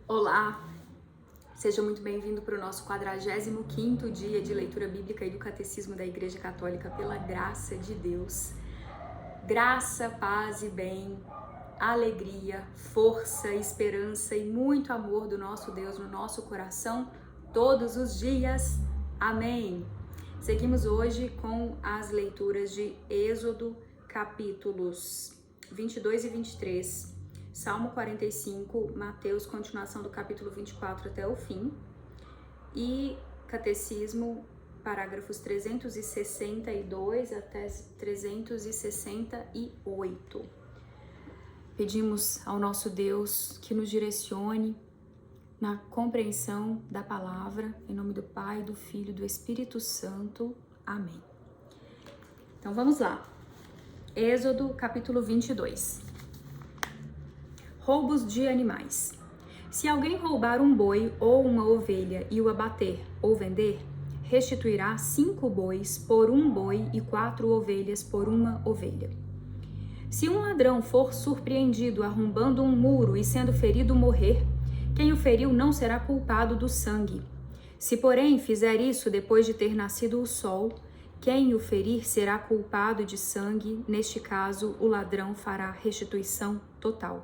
Olá, seja muito bem-vindo para o nosso 45º dia de leitura bíblica e do Catecismo da Igreja Católica pela graça de Deus. Graça, paz e bem, alegria, força, esperança e muito amor do nosso Deus no nosso coração todos os dias. Amém! Seguimos hoje com as leituras de Êxodo, capítulos 22 e 23, Salmo 45, Mateus, continuação do capítulo 24 até o fim, e Catecismo, parágrafos 362 até 368. Pedimos ao nosso Deus que nos direcione na compreensão da palavra, em nome do Pai, do Filho e do Espírito Santo. Amém. Então vamos lá. Êxodo, capítulo 22. Roubos de animais. Se alguém roubar um boi ou uma ovelha e o abater ou vender, restituirá 5 bois por um boi e 4 ovelhas por uma ovelha. Se um ladrão for surpreendido arrombando um muro e sendo ferido morrer, quem o feriu não será culpado do sangue. Se, porém, fizer isso depois de ter nascido o sol, quem o ferir será culpado de sangue. Neste caso, o ladrão fará restituição total.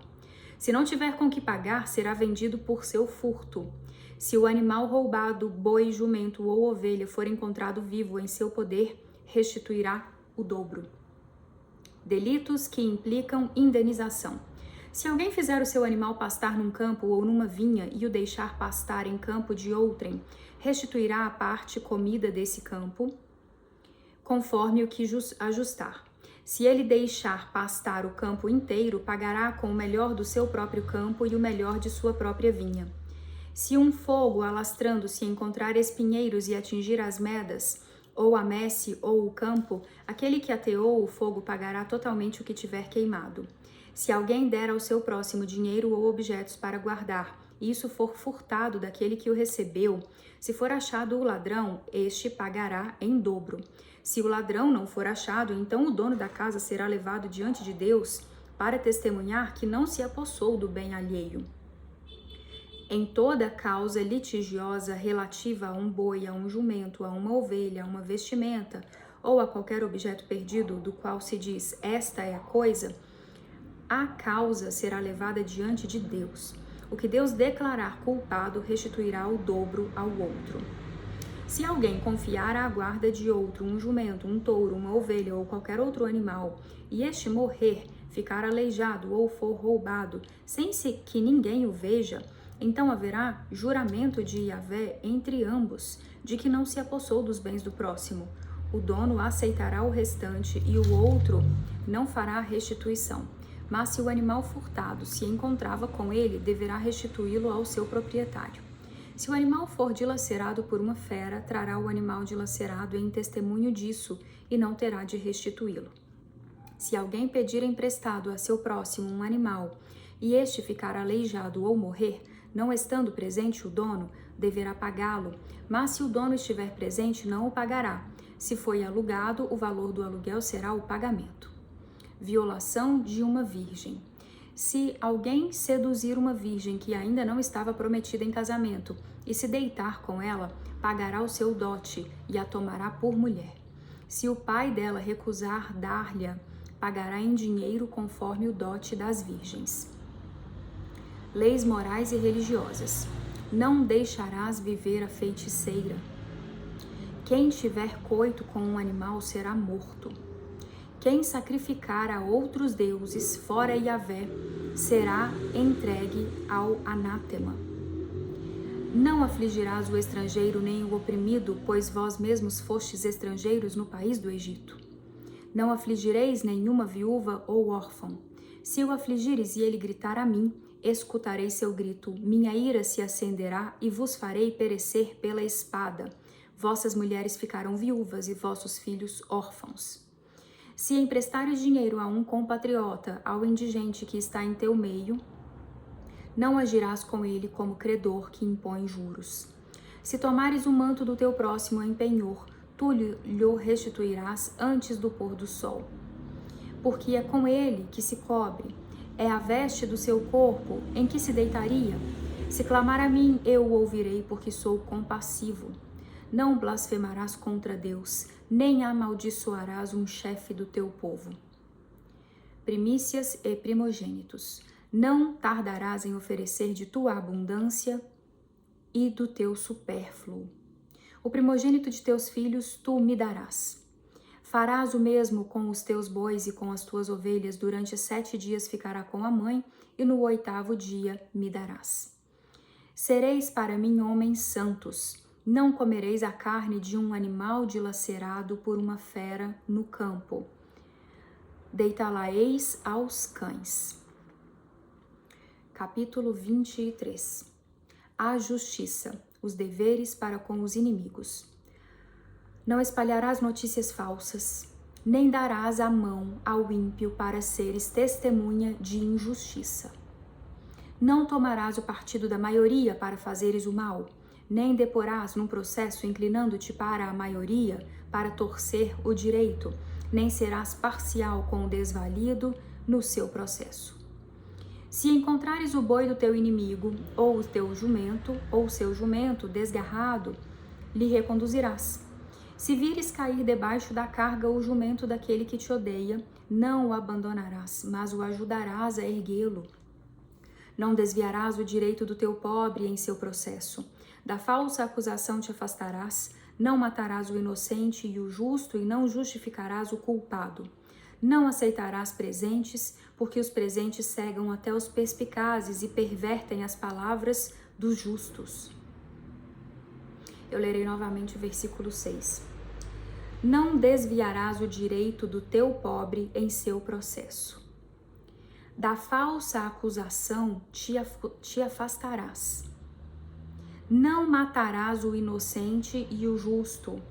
Se não tiver com que pagar, será vendido por seu furto. Se o animal roubado, boi, jumento ou ovelha, for encontrado vivo em seu poder, restituirá o dobro. Delitos que implicam indenização. Se alguém fizer o seu animal pastar num campo ou numa vinha e o deixar pastar em campo de outrem, restituirá a parte comida desse campo, conforme o que ajustar. Se ele deixar pastar o campo inteiro, pagará com o melhor do seu próprio campo e o melhor de sua própria vinha. Se um fogo alastrando-se encontrar espinheiros e atingir as medas, ou a messe ou o campo, aquele que ateou o fogo pagará totalmente o que tiver queimado. Se alguém der ao seu próximo dinheiro ou objetos para guardar, e isso for furtado daquele que o recebeu, se for achado o ladrão, este pagará em dobro. Se o ladrão não for achado, então o dono da casa será levado diante de Deus para testemunhar que não se apossou do bem alheio. Em toda causa litigiosa relativa a um boi, a um jumento, a uma ovelha, a uma vestimenta ou a qualquer objeto perdido do qual se diz esta é a coisa, a causa será levada diante de Deus. O que Deus declarar culpado restituirá o dobro ao outro. Se alguém confiar à guarda de outro um jumento, um touro, uma ovelha ou qualquer outro animal, e este morrer, ficar aleijado ou for roubado, sem que ninguém o veja, então haverá juramento de Yahvé entre ambos, de que não se apossou dos bens do próximo. O dono aceitará o restante e o outro não fará restituição. Mas se o animal furtado se encontrava com ele, deverá restituí-lo ao seu proprietário. Se o animal for dilacerado por uma fera, trará o animal dilacerado em testemunho disso e não terá de restituí-lo. Se alguém pedir emprestado a seu próximo um animal e este ficar aleijado ou morrer, não estando presente o dono, deverá pagá-lo, mas se o dono estiver presente, não o pagará. Se foi alugado, o valor do aluguel será o pagamento. Violação de uma virgem. Se alguém seduzir uma virgem que ainda não estava prometida em casamento e se deitar com ela, pagará o seu dote e a tomará por mulher. Se o pai dela recusar dar-lhe, pagará em dinheiro conforme o dote das virgens. Leis morais e religiosas. Não deixarás viver a feiticeira. Quem tiver coito com um animal será morto. Quem sacrificar a outros deuses fora Yahvé será entregue ao anátema. Não afligirás o estrangeiro nem o oprimido, pois vós mesmos fostes estrangeiros no país do Egito. Não afligireis nenhuma viúva ou órfão. Se o afligires e ele gritar a mim, escutarei seu grito. Minha ira se acenderá e vos farei perecer pela espada. Vossas mulheres ficarão viúvas e vossos filhos órfãos. Se emprestares dinheiro a um compatriota, ao indigente que está em teu meio, não agirás com ele como credor que impõe juros. Se tomares o manto do teu próximo em penhor, tu lhe restituirás antes do pôr do sol. Porque é com ele que se cobre, é a veste do seu corpo em que se deitaria. Se clamar a mim, eu o ouvirei, porque sou compassivo. Não blasfemarás contra Deus, nem amaldiçoarás um chefe do teu povo. Primícias e primogênitos. Não tardarás em oferecer de tua abundância e do teu supérfluo. O primogênito de teus filhos tu me darás. Farás o mesmo com os teus bois e com as tuas ovelhas. Durante 7 dias ficará com a mãe, e no 8º dia me darás. Sereis para mim homens santos. Não comereis a carne de um animal dilacerado por uma fera no campo. Deitá-la-eis aos cães. Capítulo 23. A justiça, os deveres para com os inimigos. Não espalharás notícias falsas, nem darás a mão ao ímpio para seres testemunha de injustiça. Não tomarás o partido da maioria para fazeres o mal, nem deporás num processo inclinando-te para a maioria para torcer o direito, nem serás parcial com o desvalido no seu processo. Se encontrares o boi do teu inimigo, ou o teu jumento, ou o seu jumento desgarrado, lhe reconduzirás. Se vires cair debaixo da carga o jumento daquele que te odeia, não o abandonarás, mas o ajudarás a erguê-lo. Não desviarás o direito do teu pobre em seu processo. Da falsa acusação te afastarás, não matarás o inocente e o justo, e não justificarás o culpado. Não aceitarás presentes, porque os presentes cegam até os perspicazes e pervertem as palavras dos justos. Eu lerei novamente o versículo 6. Não desviarás o direito do teu pobre em seu processo. Da falsa acusação te afastarás. Não matarás o inocente e o justo,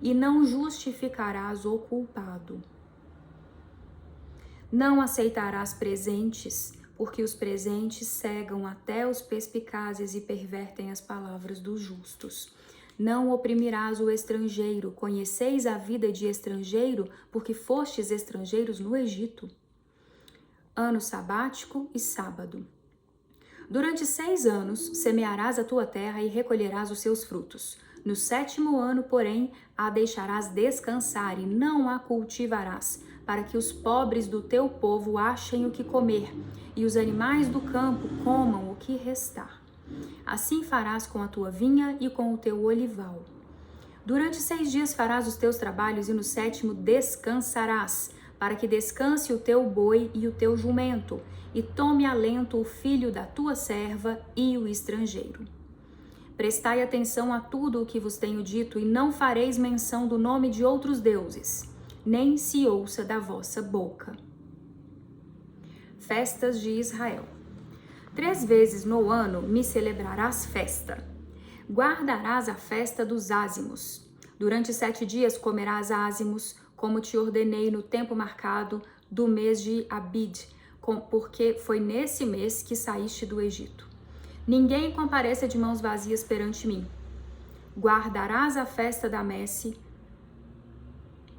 e não justificarás o culpado. Não aceitarás presentes, porque os presentes cegam até os perspicazes e pervertem as palavras dos justos. Não oprimirás o estrangeiro, conheceis a vida de estrangeiro, porque fostes estrangeiros no Egito. Ano sabático e sábado. Durante 6 anos semearás a tua terra e recolherás os seus frutos. No 7º ano, porém, a deixarás descansar e não a cultivarás, para que os pobres do teu povo achem o que comer, e os animais do campo comam o que restar. Assim farás com a tua vinha e com o teu olival. Durante 6 dias farás os teus trabalhos, e no 7º descansarás, para que descanse o teu boi e o teu jumento, e tome alento o filho da tua serva e o estrangeiro. Prestai atenção a tudo o que vos tenho dito, e não fareis menção do nome de outros deuses, nem se ouça da vossa boca. Festas de Israel. 3 vezes no ano me celebrarás festa. Guardarás a festa dos ázimos. Durante 7 dias comerás ázimos, como te ordenei no tempo marcado do mês de Abid, porque foi nesse mês que saíste do Egito. Ninguém compareça de mãos vazias perante mim. Guardarás a festa da messe,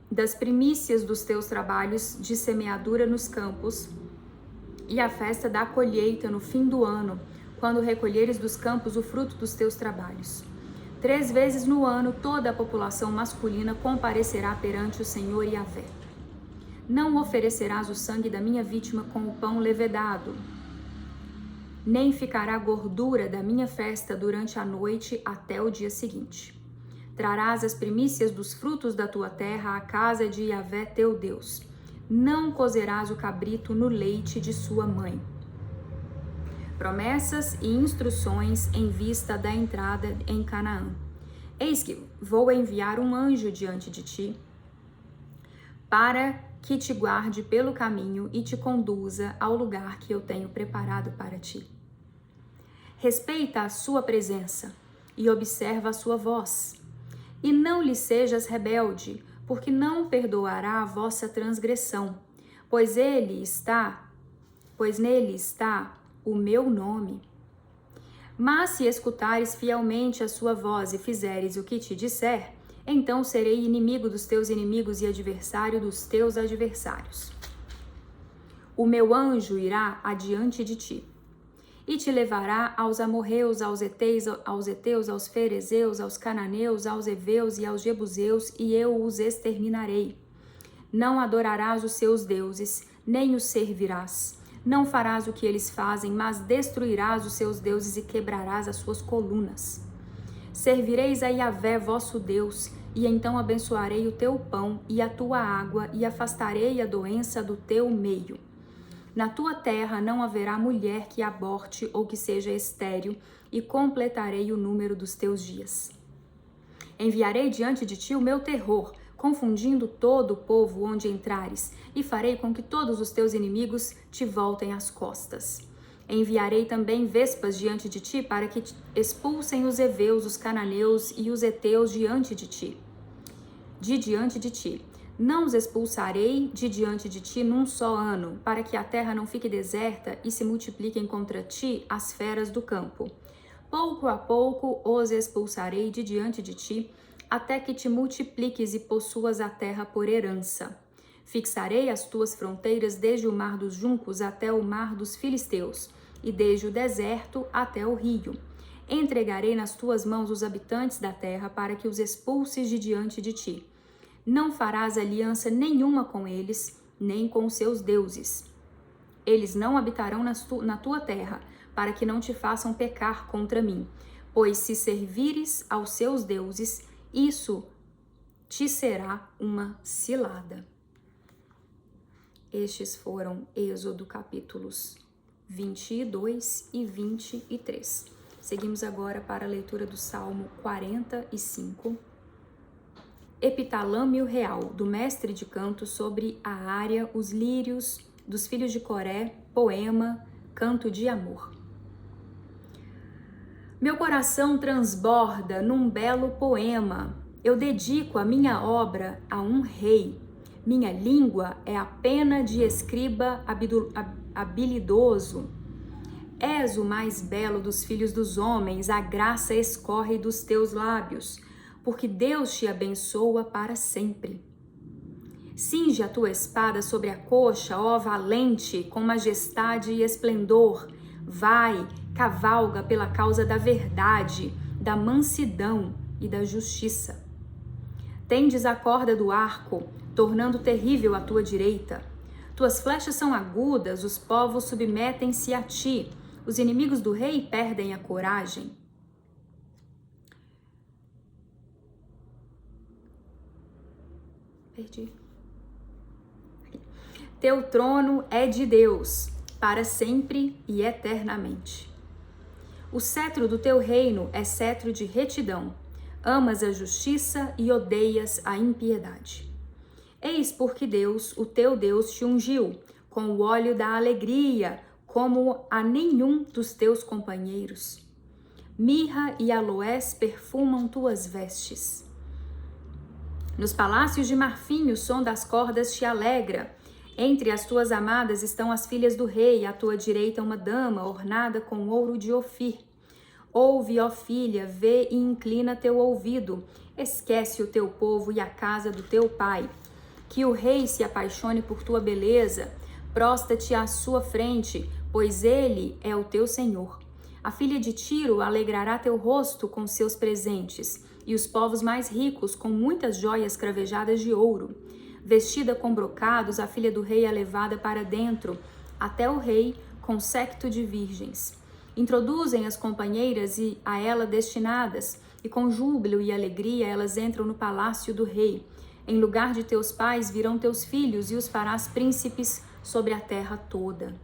das primícias dos teus trabalhos de semeadura nos campos, e a festa da colheita no fim do ano, quando recolheres dos campos o fruto dos teus trabalhos. 3 vezes no ano toda a população masculina comparecerá perante o Senhor Yahvé. Não oferecerás o sangue da minha vítima com o pão levedado, nem ficará gordura da minha festa durante a noite até o dia seguinte. Trarás as primícias dos frutos da tua terra à casa de Yahvé teu Deus. Não cozerás o cabrito no leite de sua mãe. Promessas e instruções em vista da entrada em Canaã. Eis que vou enviar um anjo diante de ti, para que te guarde pelo caminho e te conduza ao lugar que eu tenho preparado para ti. Respeita a sua presença e observa a sua voz. E não lhe sejas rebelde, porque não perdoará a vossa transgressão, pois nele está o meu nome. Mas se escutares fielmente a sua voz e fizeres o que te disser, então serei inimigo dos teus inimigos e adversário dos teus adversários. O meu anjo irá adiante de ti, e te levará aos amorreus, aos heteus, aos ferezeus, aos cananeus, aos heveus e aos jebuseus, e eu os exterminarei. Não adorarás os seus deuses, nem os servirás. Não farás o que eles fazem, mas destruirás os seus deuses e quebrarás as suas colunas. Servireis a Yahvé, vosso Deus, e então abençoarei o teu pão e a tua água, e afastarei a doença do teu meio. Na tua terra não haverá mulher que aborte ou que seja estéril, e completarei o número dos teus dias. Enviarei diante de ti o meu terror, confundindo todo o povo onde entrares, e farei com que todos os teus inimigos te voltem as costas. Enviarei também vespas diante de ti, para que expulsem os heveus, os cananeus e os heteus diante de ti. Não os expulsarei de diante de ti num só ano, para que a terra não fique deserta e se multipliquem contra ti as feras do campo. Pouco a pouco os expulsarei de diante de ti, até que te multipliques e possuas a terra por herança. Fixarei as tuas fronteiras desde o mar dos juncos até o mar dos filisteus, e desde o deserto até o rio. Entregarei nas tuas mãos os habitantes da terra, para que os expulses de diante de ti. Não farás aliança nenhuma com eles, nem com seus deuses. Eles não habitarão na tua terra, para que não te façam pecar contra mim. Pois se servires aos seus deuses, isso te será uma cilada. Estes foram Êxodo capítulos 22 e 23. Seguimos agora para a leitura do Salmo 45. Epitalâmio real do mestre de canto sobre a área, os lírios dos filhos de Coré, poema, canto de amor. Meu coração transborda num belo poema. Eu dedico a minha obra a um rei. Minha língua é a pena de escriba habilidoso. És o mais belo dos filhos dos homens, a graça escorre dos teus lábios, porque Deus te abençoa para sempre. Cinge a tua espada sobre a coxa, ó valente, com majestade e esplendor. Vai, cavalga pela causa da verdade, da mansidão e da justiça. Tendes a corda do arco, tornando terrível a tua direita. Tuas flechas são agudas, os povos submetem-se a ti, os inimigos do rei perdem a coragem. Teu trono é de Deus, para sempre e eternamente. O cetro do teu reino é cetro de retidão. Amas a justiça e odeias a impiedade. Eis porque Deus, o teu Deus, te ungiu com o óleo da alegria, como a nenhum dos teus companheiros. Mirra e aloés perfumam tuas vestes. Nos palácios de marfim o som das cordas te alegra. Entre as tuas amadas estão as filhas do rei, à tua direita uma dama ornada com ouro de Ofir. Ouve, ó filha, vê e inclina teu ouvido. Esquece o teu povo e a casa do teu pai. Que o rei se apaixone por tua beleza. Prosta-te à sua frente, pois ele é o teu senhor. A filha de Tiro alegrará teu rosto com seus presentes, e os povos mais ricos com muitas joias cravejadas de ouro. Vestida com brocados, a filha do rei é levada para dentro, até o rei com séquito de virgens. Introduzem as companheiras e a ela destinadas, e com júbilo e alegria elas entram no palácio do rei. Em lugar de teus pais virão teus filhos, e os farás príncipes sobre a terra toda.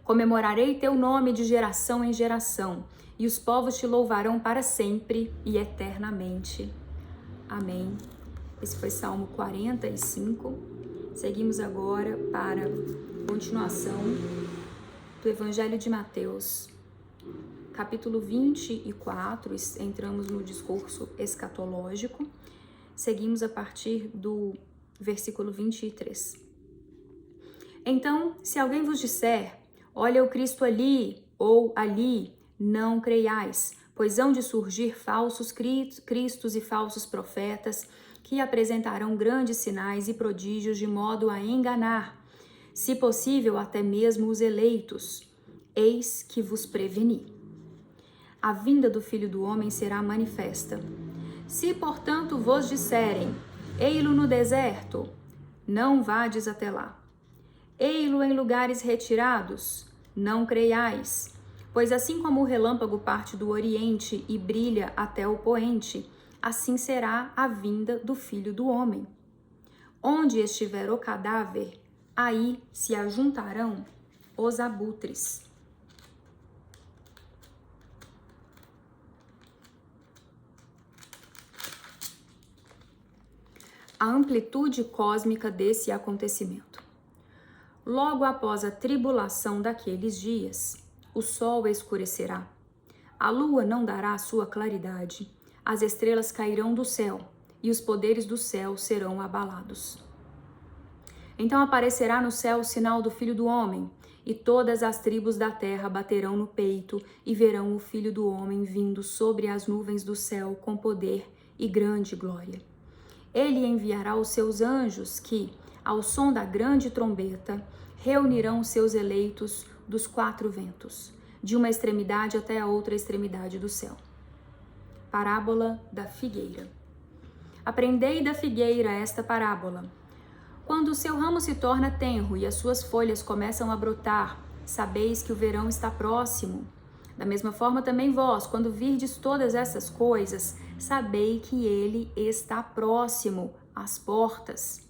Comemorarei teu nome de geração em geração, e os povos te louvarão para sempre e eternamente. Amém. Esse foi Salmo 45. Seguimos agora para a continuação do Evangelho de Mateus, capítulo 24, entramos no discurso escatológico. Seguimos a partir do versículo 23. Então, se alguém vos disser, olha o Cristo ali ou ali, não creiais, pois hão de surgir falsos cristos e falsos profetas, que apresentarão grandes sinais e prodígios de modo a enganar, se possível até mesmo os eleitos. Eis que vos preveni. A vinda do Filho do Homem será manifesta. Se, portanto, vos disserem, ei-lo no deserto, não vades até lá. Ei-lo em lugares retirados, não creiais. Pois assim como o relâmpago parte do oriente e brilha até o poente, assim será a vinda do Filho do Homem. Onde estiver o cadáver, aí se ajuntarão os abutres. A amplitude cósmica desse acontecimento. Logo após a tribulação daqueles dias, o sol escurecerá, a lua não dará sua claridade, as estrelas cairão do céu e os poderes do céu serão abalados. Então aparecerá no céu o sinal do Filho do Homem, e todas as tribos da terra baterão no peito e verão o Filho do Homem vindo sobre as nuvens do céu com poder e grande glória. Ele enviará os seus anjos que, ao som da grande trombeta, reunirão os seus eleitos dos quatro ventos, de uma extremidade até a outra extremidade do céu. Parábola da figueira. Aprendei da figueira esta parábola. Quando o seu ramo se torna tenro e as suas folhas começam a brotar, sabeis que o verão está próximo. Da mesma forma também vós, quando virdes todas essas coisas, sabei que ele está próximo às portas.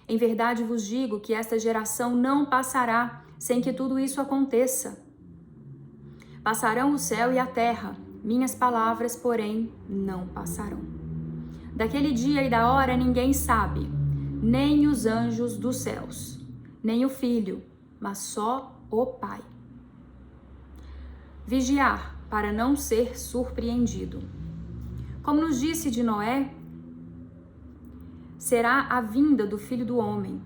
Em verdade vos digo que esta geração não passará sem que tudo isso aconteça. Passarão o céu e a terra, minhas palavras, porém, não passarão. Daquele dia e da hora ninguém sabe, nem os anjos dos céus, nem o Filho, mas só o Pai. Vigiar para não ser surpreendido. Como nos disse de Noé, será a vinda do Filho do Homem.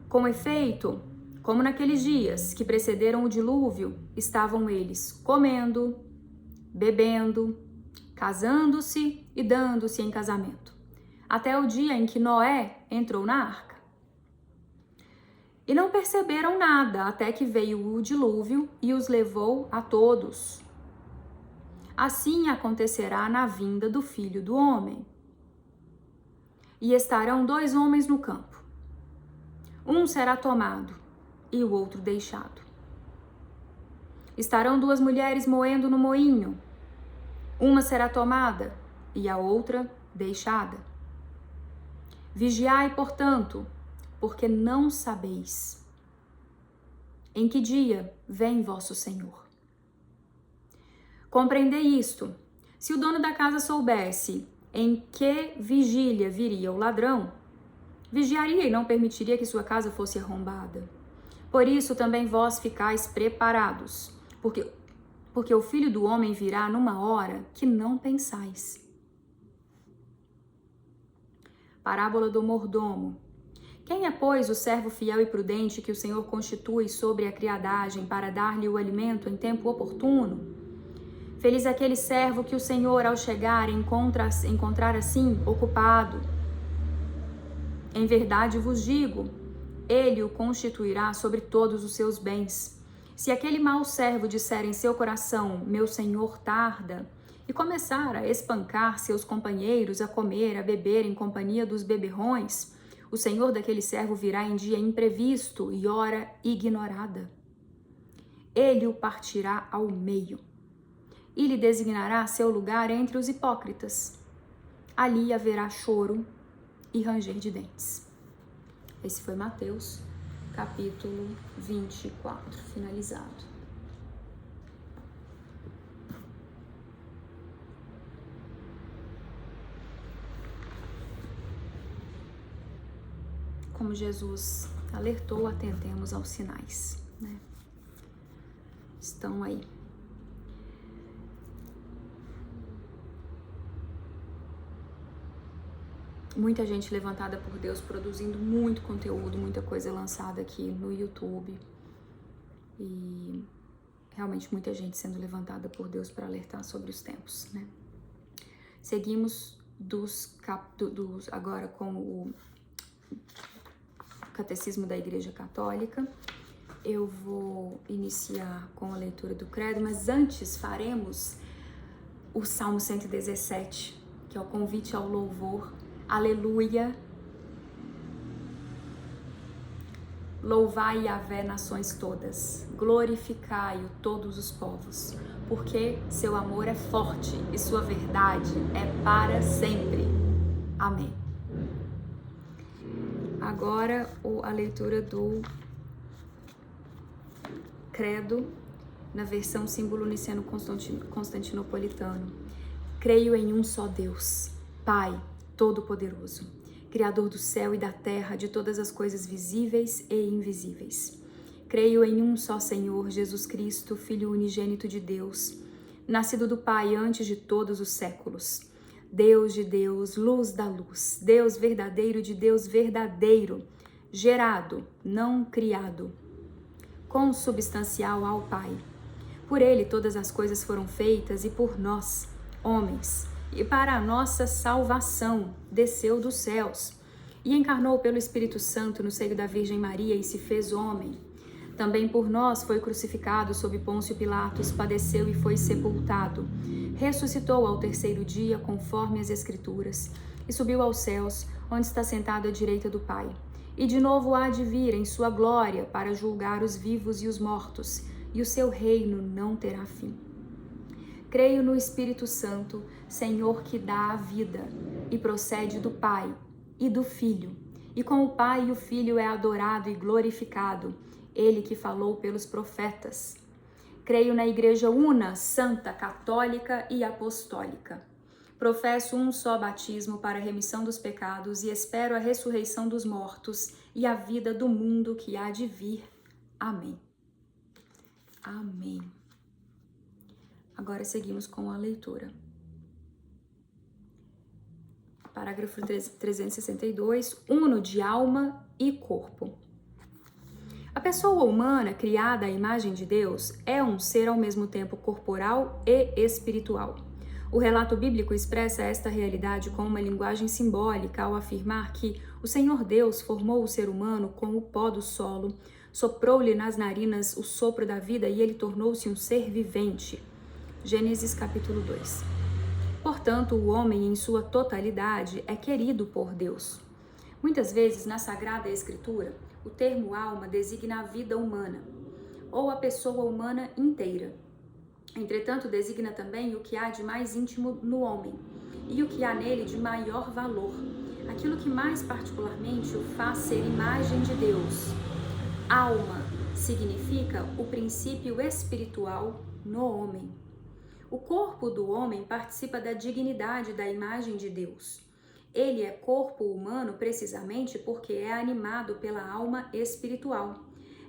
Com efeito, como naqueles dias que precederam o dilúvio, estavam eles comendo, bebendo, casando-se e dando-se em casamento, até o dia em que Noé entrou na arca. E não perceberam nada até que veio o dilúvio e os levou a todos. Assim acontecerá na vinda do Filho do Homem. E estarão dois homens no campo. Um será tomado e o outro deixado. Estarão duas mulheres moendo no moinho. Uma será tomada e a outra deixada. Vigiai, portanto, porque não sabeis em que dia vem vosso Senhor. Compreendei isto. Se o dono da casa soubesse em que vigília viria o ladrão, vigiaria e não permitiria que sua casa fosse arrombada. Por isso também vós ficais preparados, porque o Filho do Homem virá numa hora que não pensais. Parábola do mordomo. Quem é, pois, o servo fiel e prudente que o Senhor constitui sobre a criadagem para dar-lhe o alimento em tempo oportuno? Feliz aquele servo que o Senhor, ao chegar, encontrar assim ocupado. Em verdade vos digo, ele o constituirá sobre todos os seus bens. Se aquele mau servo disser em seu coração, meu senhor tarda, e começar a espancar seus companheiros, a comer, a beber em companhia dos beberrões, o senhor daquele servo virá em dia imprevisto e hora ignorada. Ele o partirá ao meio e lhe designará seu lugar entre os hipócritas. Ali haverá choro e ranger de dentes. Esse foi Mateus, capítulo 24, finalizado. Como Jesus alertou, atentemos aos sinais, né? Estão aí. Muita gente levantada por Deus, produzindo muito conteúdo, muita coisa lançada aqui no YouTube. E realmente muita gente sendo levantada por Deus para alertar sobre os tempos, né? Seguimos agora com o Catecismo da Igreja Católica. eu vou iniciar com a leitura do credo, mas antes faremos o Salmo 117, que é o convite ao louvor. Aleluia! Louvai Yahvé, nações todas, glorificai-o todos os povos, porque seu amor é forte e sua verdade é para sempre. Amém. Agora a leitura do credo na versão símbolo niceno constantinopolitano. Creio em um só Deus, Pai Todo-Poderoso, Criador do céu e da terra, de todas as coisas visíveis e invisíveis. Creio em um só Senhor, Jesus Cristo, Filho unigênito de Deus, nascido do Pai antes de todos os séculos. Deus de Deus, luz da luz, Deus verdadeiro de Deus verdadeiro, gerado, não criado, consubstancial ao Pai. Por ele todas as coisas foram feitas e por nós, homens, e para a nossa salvação desceu dos céus e encarnou pelo Espírito Santo no seio da Virgem Maria e se fez homem. Também por nós foi crucificado sob Pôncio Pilatos, padeceu e foi sepultado. Ressuscitou ao terceiro dia, conforme as Escrituras, e subiu aos céus, onde está sentado à direita do Pai. E de novo há de vir em sua glória para julgar os vivos e os mortos, e o seu reino não terá fim. Creio no Espírito Santo, Senhor que dá a vida, e procede do Pai e do Filho, e com o Pai e o Filho é adorado e glorificado, ele que falou pelos profetas. Creio na Igreja una, santa, católica e apostólica. Professo um só batismo para a remissão dos pecados e espero a ressurreição dos mortos e a vida do mundo que há de vir. Amém. Amém. Agora seguimos com a leitura. Parágrafo 362, uno de alma e corpo. A pessoa humana, criada à imagem de Deus, é um ser ao mesmo tempo corporal e espiritual. O relato bíblico expressa esta realidade com uma linguagem simbólica ao afirmar que o Senhor Deus formou o ser humano com o pó do solo, soprou-lhe nas narinas o sopro da vida e ele tornou-se um ser vivente. Gênesis capítulo 2. Portanto, o homem em sua totalidade é querido por Deus. Muitas vezes, na Sagrada Escritura, o termo alma designa a vida humana, ou a pessoa humana inteira. Entretanto, designa também o que há de mais íntimo no homem, e o que há nele de maior valor, aquilo que mais particularmente o faz ser imagem de Deus. Alma significa o princípio espiritual no homem. O corpo do homem participa da dignidade da imagem de Deus. Ele é corpo humano precisamente porque é animado pela alma espiritual.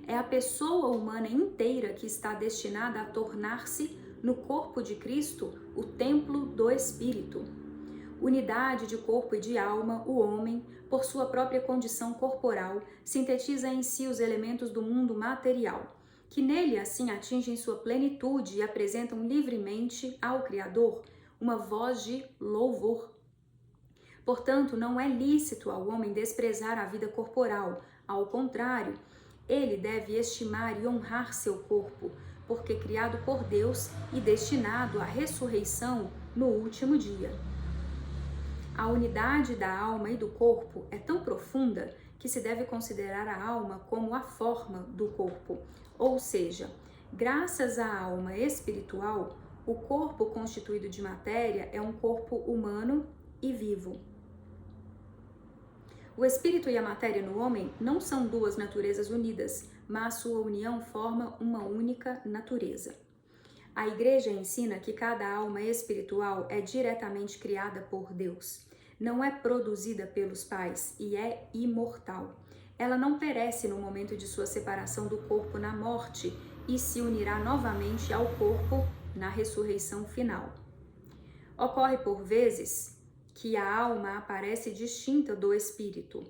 É a pessoa humana inteira que está destinada a tornar-se, no corpo de Cristo, o templo do Espírito. Unidade de corpo e de alma, o homem, por sua própria condição corporal, sintetiza em si os elementos do mundo material, que nele assim atingem sua plenitude e apresentam livremente ao Criador uma voz de louvor. Portanto, não é lícito ao homem desprezar a vida corporal. Ao contrário, ele deve estimar e honrar seu corpo, porque criado por Deus e destinado à ressurreição no último dia. A unidade da alma e do corpo é tão profunda que se deve considerar a alma como a forma do corpo, ou seja, graças à alma espiritual, o corpo constituído de matéria é um corpo humano e vivo. O espírito e a matéria no homem não são duas naturezas unidas, mas sua união forma uma única natureza. A Igreja ensina que cada alma espiritual é diretamente criada por Deus. Não é produzida pelos pais e é imortal. Ela não perece no momento de sua separação do corpo na morte e se unirá novamente ao corpo na ressurreição final. Ocorre por vezes que a alma aparece distinta do espírito.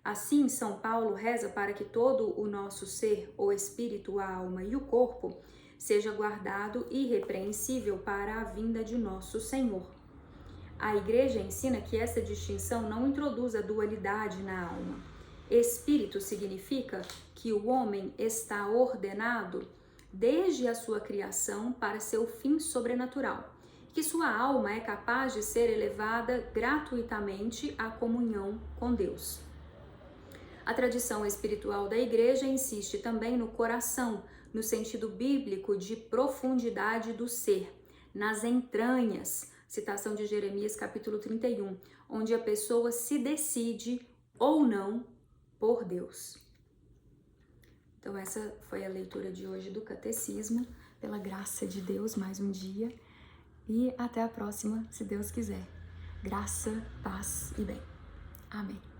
Assim, São Paulo reza para que todo o nosso ser, o espírito, a alma e o corpo, seja guardado irrepreensível para a vinda de nosso Senhor. A Igreja ensina que essa distinção não introduz a dualidade na alma. Espírito significa que o homem está ordenado desde a sua criação para seu fim sobrenatural, que sua alma é capaz de ser elevada gratuitamente à comunhão com Deus. A tradição espiritual da igreja insiste também no coração, no sentido bíblico de profundidade do ser, nas entranhas, citação de Jeremias capítulo 31, onde a pessoa se decide ou não por Deus. Então essa foi a leitura de hoje do Catecismo, pela graça de Deus, mais um dia, e até a próxima, se Deus quiser. Graça, paz e bem. Amém.